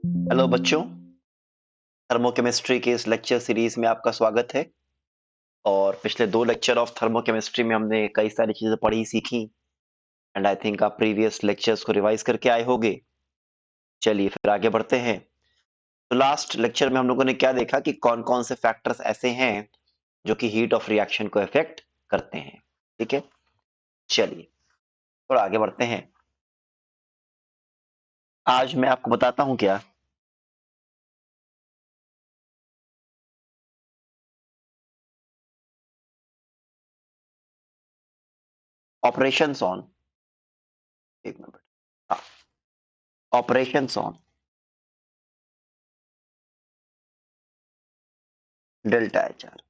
Hello बच्चों, thermochemistry के इस लेक्चर सीरीज में आपका स्वागत है। और पिछले 2 लेक्चर ऑफ थर्मोकेमिस्ट्री में हमने कई सारी चीजें पढ़ी सीखी एंड आई थिंक आप प्रीवियस लेक्चर्स को रिवाइज करके आए होंगे। चलिए फिर आगे बढ़ते हैं। तो लास्ट लेक्चर में हम लोगों ने क्या देखा कि कौन कौन से फैक्टर्स ऐसे हैं जो कि हीट ऑफ रिएक्शन को इफेक्ट करते हैं। ठीक है, चलिए थोड़ा आगे बढ़ते हैं। आज मैं आपको बताता हूं क्या ऑपरेशंस ऑन, एक minute, operations on delta H R.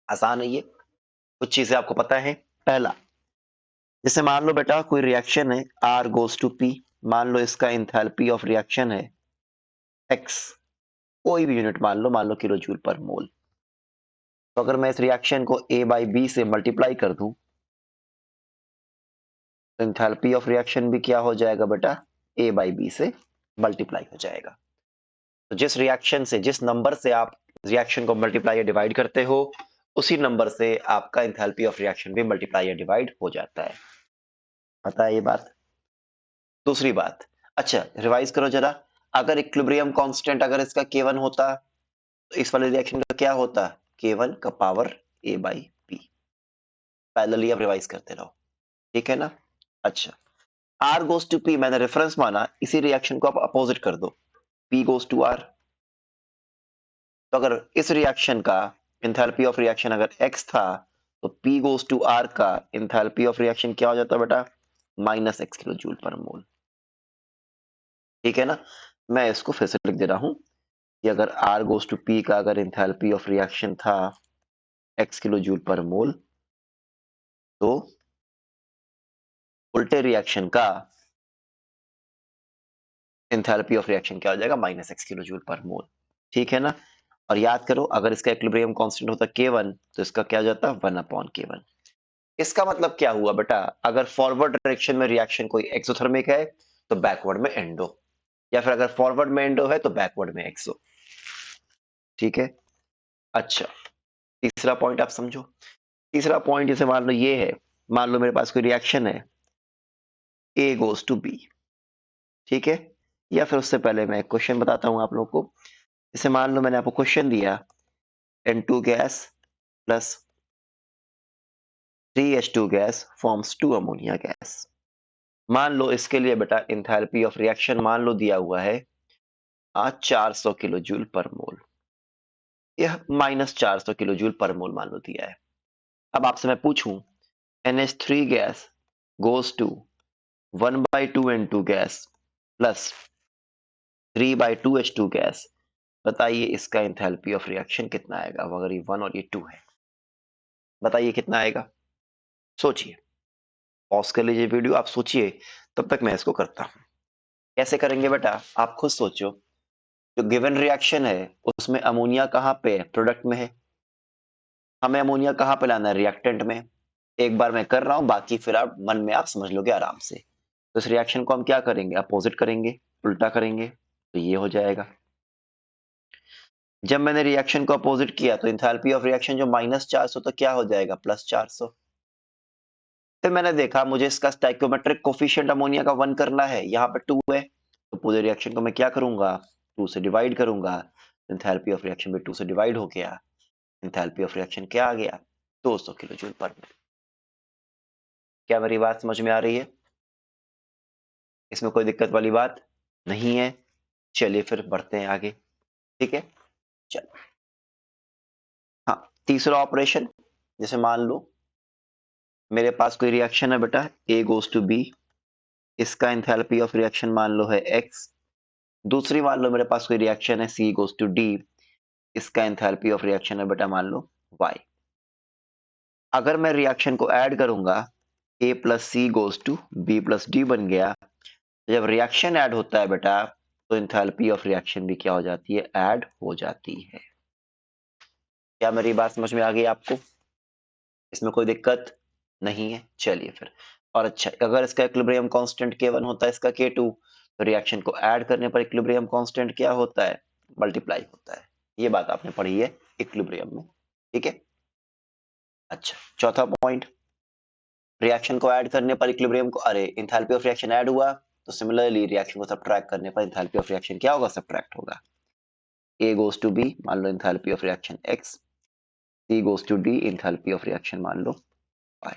आसान है ये, कुछ चीजें आपको पता है। पहला, जैसे मान लो बेटा कोई रिएक्शन है R गोज टू P, मान लो इसका इंथैल्पी ऑफ रिएक्शन है X, कोई भी यूनिट मान लो किलो जूल पर मोल। तो अगर मैं इस रिएक्शन को A बाई B से मल्टीप्लाई कर दूं तो इंथैल्पी ऑफ रिएक्शन भी क्या हो जाएगा बेटा, A बाई B से मल्टीप्लाई हो जाएगा। तो जिस रिएक्शन से, जिस नंबर से आप रिएक्शन को मल्टीप्लाई या डिवाइड करते हो, उसी नंबर से आपका इंथैल्पी ऑफ रिएक्शन भी मल्टीप्लाई या डिवाइड हो जाता है। पता है ये बात? दूसरी बात, अच्छा रिवाइज करो जरा, अगर इक्विलिब्रियम कांस्टेंट अगर इसका K1 होता तो इस वाले रिएक्शन का क्या होता, K1 का power A by P। Parallelly आप रिवाइज करते रहो, ठीक है ना। अच्छा, R गोज टू P मैंने रेफरेंस माना, इसी रिएक्शन को आप अपोजिट कर दो, P गोज टू R। तो अगर इस रिएक्शन का इंथैल्पी ऑफ रिएक्शन अगर X था तो P गोज टू R का इंथैल्पी ऑफ रिएक्शन क्या हो जाता बेटा, -X किलो जूल पर मोल। ठीक है ना। मैं इसको फिर से लिख दे रहा हूं कि अगर R गोज टू P का अगर इंथैल्पी ऑफ रिएक्शन था X किलो जूल पर मोल, तो उल्टे रिएक्शन का इंथैल्पी ऑफ रिएक्शन क्या हो जाएगा, -X किलो जूल पर मोल। ठीक है ना। और याद करो, अगर इसका इक्विलिब्रियम कांस्टेंट होता K1 तो इसका क्या हो जाता, 1/K1। इसका मतलब क्या हुआ बेटा, अगर फॉरवर्ड डायरेक्शन में रिएक्शन कोई एक्सोथर्मिक है तो बैकवर्ड में एंडो, या फिर अगर फॉरवर्ड में एंडो है तो बैकवर्ड में एक्सो। ठीक है। अच्छा, तीसरा पॉइंट आप समझो। तीसरा पॉइंट जैसे मान लो ये है, मान लो मेरे पास कोई रिएक्शन है A गोज टू B, ठीक है। या फिर उससे पहले मैं एक क्वेश्चन बताता हूं आप लोग को। जैसे मान लो मैंने आपको क्वेश्चन दिया N2 gas plus 3H2 gas forms 2 ammonia gas. मान लो इसके लिए बेटा इंथैल्पी ऑफ रिएक्शन मान लो दिया हुआ है आज 400 किलो जूल पर मोल, यह -400 किलो जूल पर मोल मान लो दिया है। अब आपसे मैं पूछूं NH3 gas goes to 1/2 N2 gas plus 3/2 H2 gas, बताइए इसका इंथैल्पी ऑफ रिएक्शन कितना आएगा। अब अगर ये 1 और ये 2 है, बताइए कितना आएगा। सोचिए, पॉज कर लीजिए वीडियो, आप सोचिए, तब तक मैं इसको करता हूं। कैसे करेंगे बेटा, आप खुद सोचो। जो गिवन रिएक्शन है उसमें अमोनिया कहाँ पे है, प्रोडक्ट में है। हमें अमोनिया कहाँ पे लाना है, रिएक्टेंट में। एक बार मैं कर रहा हूं, बाकी फिर आप मन में आप समझ लोगे आराम से। तो इस रिएक्शन को हम क्या करेंगे, अपोजिट करेंगे, उल्टा करेंगे, तो ये हो जाएगा। जब मैंने रिएक्शन को अपोजिट किया तो इंथैल्पी ऑफ रिएक्शन जो -400 तो क्या हो जाएगा, +400। फिर मैंने देखा मुझे इसका स्टाइकियोमेट्रिक कोफिशिएंट अमोनिया का 1 करना है, यहाँ पे 2 है, तो पूरे रिएक्शन को मैं क्या करूंगा, 2 से डिवाइड करूंगा। इंथैल्पी ऑफ रिएक्शन भी 2 से डिवाइड हो गया। इंथैल्पी ऑफ रिएक्शन क्या आ गया, 200 किलो जूल पर मोल। क्या मेरी बात समझ में आ रही है? इसमें कोई दिक्कत वाली बात नहीं है। चलिए फिर बढ़ते हैं आगे। ठीक है, चलो। हाँ, तीसरा ऑपरेशन, जैसे मान लो मेरे पास कोई रिएक्शन है बेटा A गोज टू B, इसका इंथैल्पी ऑफ रिएक्शन मान लो है X। दूसरी मान लो मेरे पास कोई रिएक्शन है C गोज टू D, इसका इंथैल्पी ऑफ रिएक्शन है बेटा मान लो Y। अगर मैं रिएक्शन को ऐड करूंगा A plus C goes to B plus D बन गया। जब रिएक्शन ऐड होता है बेटा तो इंथैल्पी ऑफ रिएक्शन भी क्या हो जाती है, ऐड हो जाती है। क्या मेरी बात समझ में आ गई आपको? इसमें कोई दिक्कत नहीं है। चलिए फिर। और अच्छा, अगर इसका इक्विलिब्रियम कांस्टेंट K1 होता है, इसका K2, तो रिएक्शन को ऐड करने पर इक्विलिब्रियम कांस्टेंट क्या होता है? मल्टीप्लाई होता है। ये बात आपने पढ़ी है इक्विलिब्रियम में, ठीक है। अच्छा, चौथा पॉइंट, रिएक्शन को ऐड करने पर इक्विलिब्रियम को, अरे एंथैल्पी ऑफ रिएक्शन ऐड हुआ तो सिमिलरली रिएक्शन को सब्ट्रैक्ट करने पर एंथैल्पी ऑफ रिएक्शन क्या होगा? सब्ट्रैक्ट होगा। A गोज टू B, मान लो enthalpy of reaction X, C goes to D, enthalpy of reaction मान लो Y।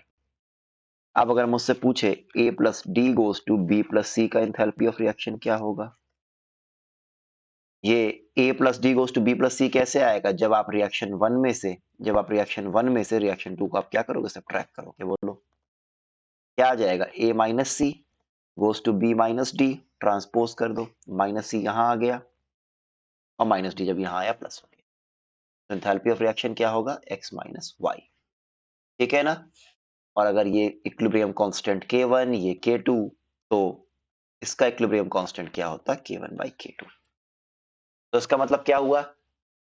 अब अगर मुझसे पूछे A plus D goes to B plus C का एंथैल्पी ऑफ रिएक्शन क्या होगा? ये A plus D goes to B plus C कैसे आएगा? जब आप रिएक्शन वन में से रिएक्शन टू को आप क्या करोगे? सब्ट्रैक्ट करोगे। बोलो क्या आ जाएगा? A minus C goes to B minus D, transpose कर दो, माइनस C यहाँ आ गया और माइनस D जब यहाँ आया प्लस हो गया, तो एंथैल्पी ऑफ रिएक्शन क्या होगा? X माइनस Y, ठीक है ना। और अगर ये इक्विलिब्रियम कांस्टेंट K1, ये K2, तो इसका इक्विलिब्रियम कांस्टेंट क्या होता है? K1 by K2। तो इसका मतलब क्या हुआ?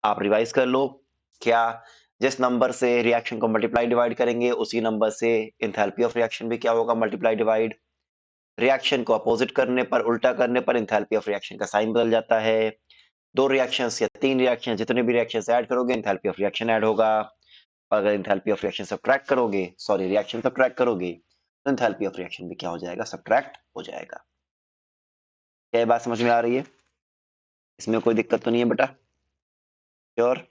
आप रिवाइज कर लो, क्या जिस नंबर से रिएक्शन को मल्टीप्लाई डिवाइड करेंगे उसी नंबर से एंथैल्पी ऑफ रिएक्शन भी क्या होगा? Multiply divide. रिएक्शन को अपोजिट करने पर, उल्टा करने पर एंथैल्पी ऑफ रिएक्शन का साइन बदल जाता है। दो रिएक्शंस या तीन रिएक्शन, जितने भी रिएक्शंस ऐड करोगे एंथैल्पी ऑफ रिएक्शन ऐड होगा। और अगर एंथैल्पी ऑफ रिएक्शन सब्ट्रैक्ट करोगे, सॉरी रिएक्शन सब्ट्रैक्ट करोगे, तो एंथैल्पी ऑफ रिएक्शन भी क्या हो जाएगा? सब्ट्रैक्ट हो जाएगा। क्या ये बात समझ में आ रही है? इसमें कोई दिक्कत तो नहीं है बेटा? श्योर?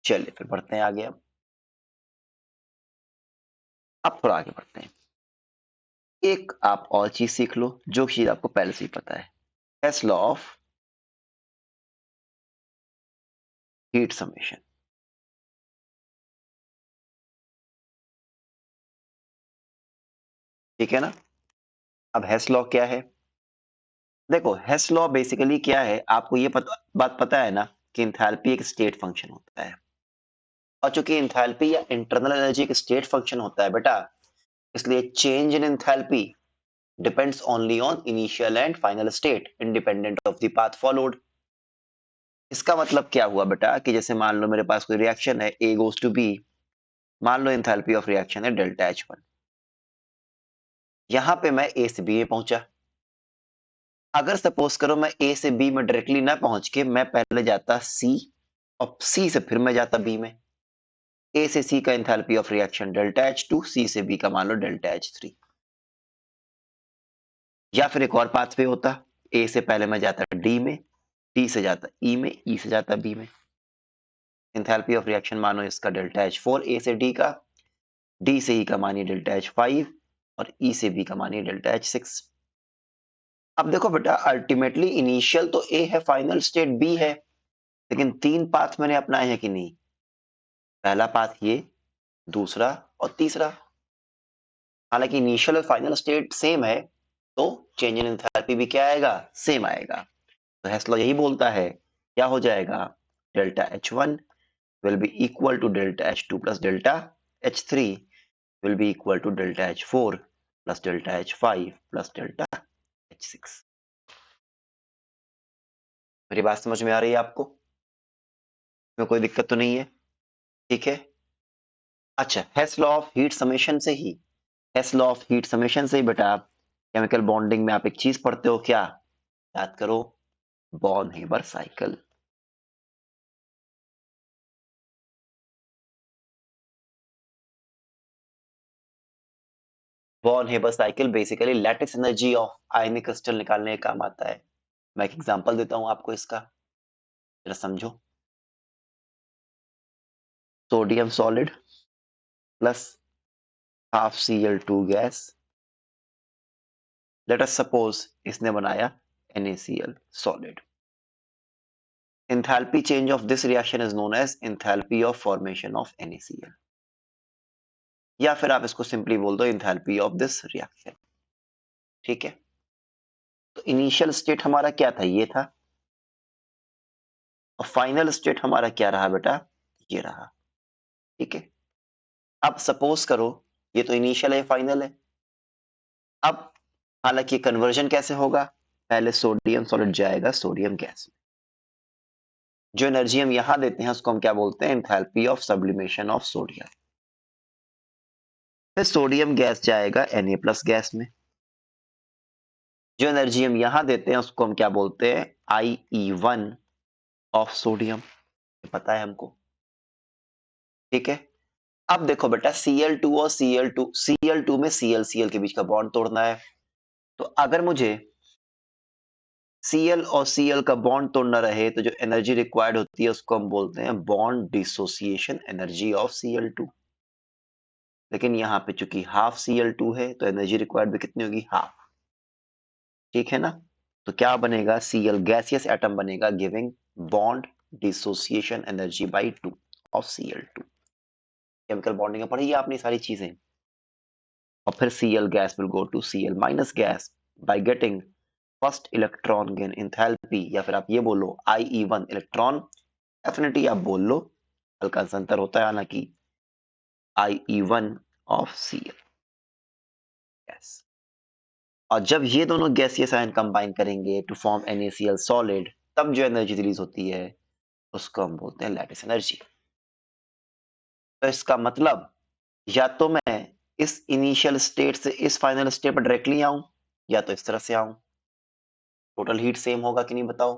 चलिए फिर बढ़ते हैं आगे। अब थोड़ा आगे बढ़ते हैं। एक आप और चीज सीख लो जो चीज आपको पहले से ही पता है, हेस लॉ ऑफ हीट समेशन। ठीक है ना। अब हेस लॉ क्या है? देखो हेस लॉ बेसिकली क्या है, आपको ये बात पता है ना कि एंथैल्पी एक स्टेट फंक्शन होता है, और चूंकि एंथैल्पी या इंटरनल एनर्जी एक स्टेट फंक्शन होता है बेटा, इसलिए change in enthalpy depends only on initial and final state independent of the path followed. इसका मतलब क्या हुआ बेटा कि जैसे मान लो मेरे पास कोई रिएक्शन है, A गोज टू B, मान लो एंथैल्पी ऑफ रिएक्शन है डेल्टा H1। यहां पे मैं A से B में पहुंचा। अगर सपोज करो मैं A से B में डायरेक्टली ना पहुंच के मैं पहले जाता C, और C से फिर मैं जाता B में, A से C का enthalpy of reaction delta H2, C से B का मान लो डेल्टा H3। या फिर एक और पाथवे होता, A से पहले मैं जाता D में, D से जाता E में, E से जाता B में। एंथैल्पी ऑफ रिएक्शन मानो इसका डेल्टा H4, A से D का, D से E का मानिए डेल्टा H5, और E से B का मानिए डेल्टा H6। अब देखो बेटा, अल्टीमेटली इनिशियल तो A है, फाइनल स्टेट B है, लेकिन तीन पाथ मैंने अपनाए हैं कि नहीं? पहला पाथ ये, दूसरा और तीसरा। हालांकि इनिशियल और फाइनल स्टेट सेम है, तो चेंज इन एंथैल्पी भी क्या आएगा? सेम आएगा। तो हेस लॉ यही बोलता है, क्या हो जाएगा? Delta H1 will be equal to delta H2 plus delta H3 will be equal to delta H4 plus delta H5 plus delta H6। मेरी बात समझ में आ रही है आपको? में कोई दिक्कत तो नहीं है? ठीक है। अच्छा, हेस लॉ ऑफ हीट समेशन से ही, हेस लॉ ऑफ हीट समेशन से ही बेटा आप केमिकल बॉन्डिंग में आप एक चीज पढ़ते हो, क्या याद करो? Born Haber cycle. Born Haber cycle basically lattice energy of ionic crystal निकालने का काम आता है। मैं एक एग्जांपल देता हूं आपको इसका, जरा समझो। Sodium solid plus half Cl2 gas, let us suppose इसने बनाया NaCl solid. Enthalpy change of this reaction is known as enthalpy of formation of NaCl, या फिर आप इसको सिंपली बोल दो एंथैल्पी ऑफ दिस रिएक्शन। ठीक है। तो इनिशियल स्टेट हमारा क्या था? ये था, और फाइनल स्टेट हमारा क्या रहा बेटा? ये रहा। ठीक है। अब सपोज करो ये तो इनिशियल है, फाइनल है। अब हालांकि कन्वर्जन कैसे होगा? पहले सोडियम सॉलिड जाएगा सोडियम गैस में, जो एनर्जी हम यहां देते हैं उसको हम क्या बोलते हैं? Enthalpy of sublimation of sodium. फिर सोडियम गैस जाएगा Na प्लस गैस में, जो एनर्जी हम यहाँ देते हैं उसको हम क्या बोलते हैं, IE1 ऑफ सोडियम, पता है हमको, ठीक है। अब देखो बेटा Cl2 और Cl2 में Cl के बीच का बॉन्ड तोड़ना है, तो अगर मुझे Cl और Cl का बॉन्ड तोड़ना रहे तो जो एनर्जी रिक्वायर्ड होती है उसको हम बोलते हैं bond dissociation energy of Cl2। लेकिन यहाँ पे चूंकि हाफ Cl2 है तो एनर्जी रिक्वायर्ड भी कितनी होगी, हाफ, ठीक है ना। तो क्या बनेगा, Cl गैसियस एटम बनेगा giving bond dissociation energy by 2 of Cl2। Chemical bonding में पढ़ी है आपने सारी चीजें। और फिर Cl gas will go to Cl minus gas by getting first electron gain enthalpy, या फिर आप ये बोलो IE1 इलेक्ट्रॉन एफिनिटी आप बोल लो, हल्का सा अंतर होता है हालांकि, IE1 of Cl gas। और जब ये दोनों गैसियस आयन कंबाइन करेंगे टू फॉर्म NaCl सॉलिड, तब जो एनर्जी रिलीज होती है उसको हम बोलते हैं लैटिस एनर्जी। तो इसका मतलब या तो मैं इस इनिशियल स्टेट से इस फाइनल स्टेट पर डायरेक्टली आऊं, या तो इस तरह से आऊं, टोटल हीट सेम होगा कि नहीं बताओ।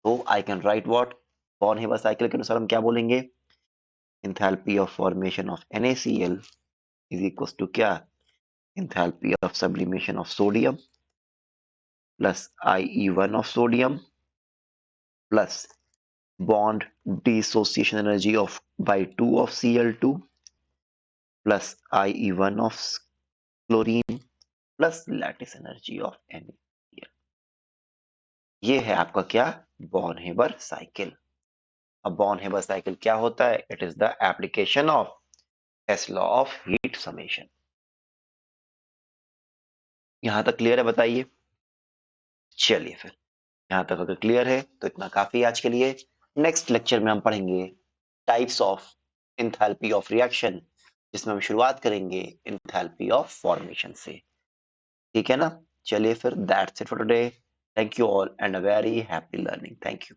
तो I can write what, Born Haber cycle के अनुसार हम क्या बोलेंगे, enthalpy of formation of NaCl is equal to क्या, enthalpy of sublimation of sodium plus IE1 of sodium plus bond dissociation energy of by 2 of Cl2 plus IE1 of chlorine plus lattice energy of NaCl। ये है आपका क्या, Born Haber cycle. अब Born Haber cycle क्या होता है, it is the application of Tesla law of heat summation. यहां तक क्लियर है बताइए। चलिए फिर, यहां तक अगर क्लियर है तो इतना काफी आज के लिए। नेक्स्ट लेक्चर में हम पढ़ेंगे types of enthalpy of reaction, जिसमें हम शुरुआत करेंगे एंथैल्पी ऑफ फॉर्मेशन से, ठीक है ना। चलिए फिर, that's it for today. Thank you all and a very happy learning. Thank you.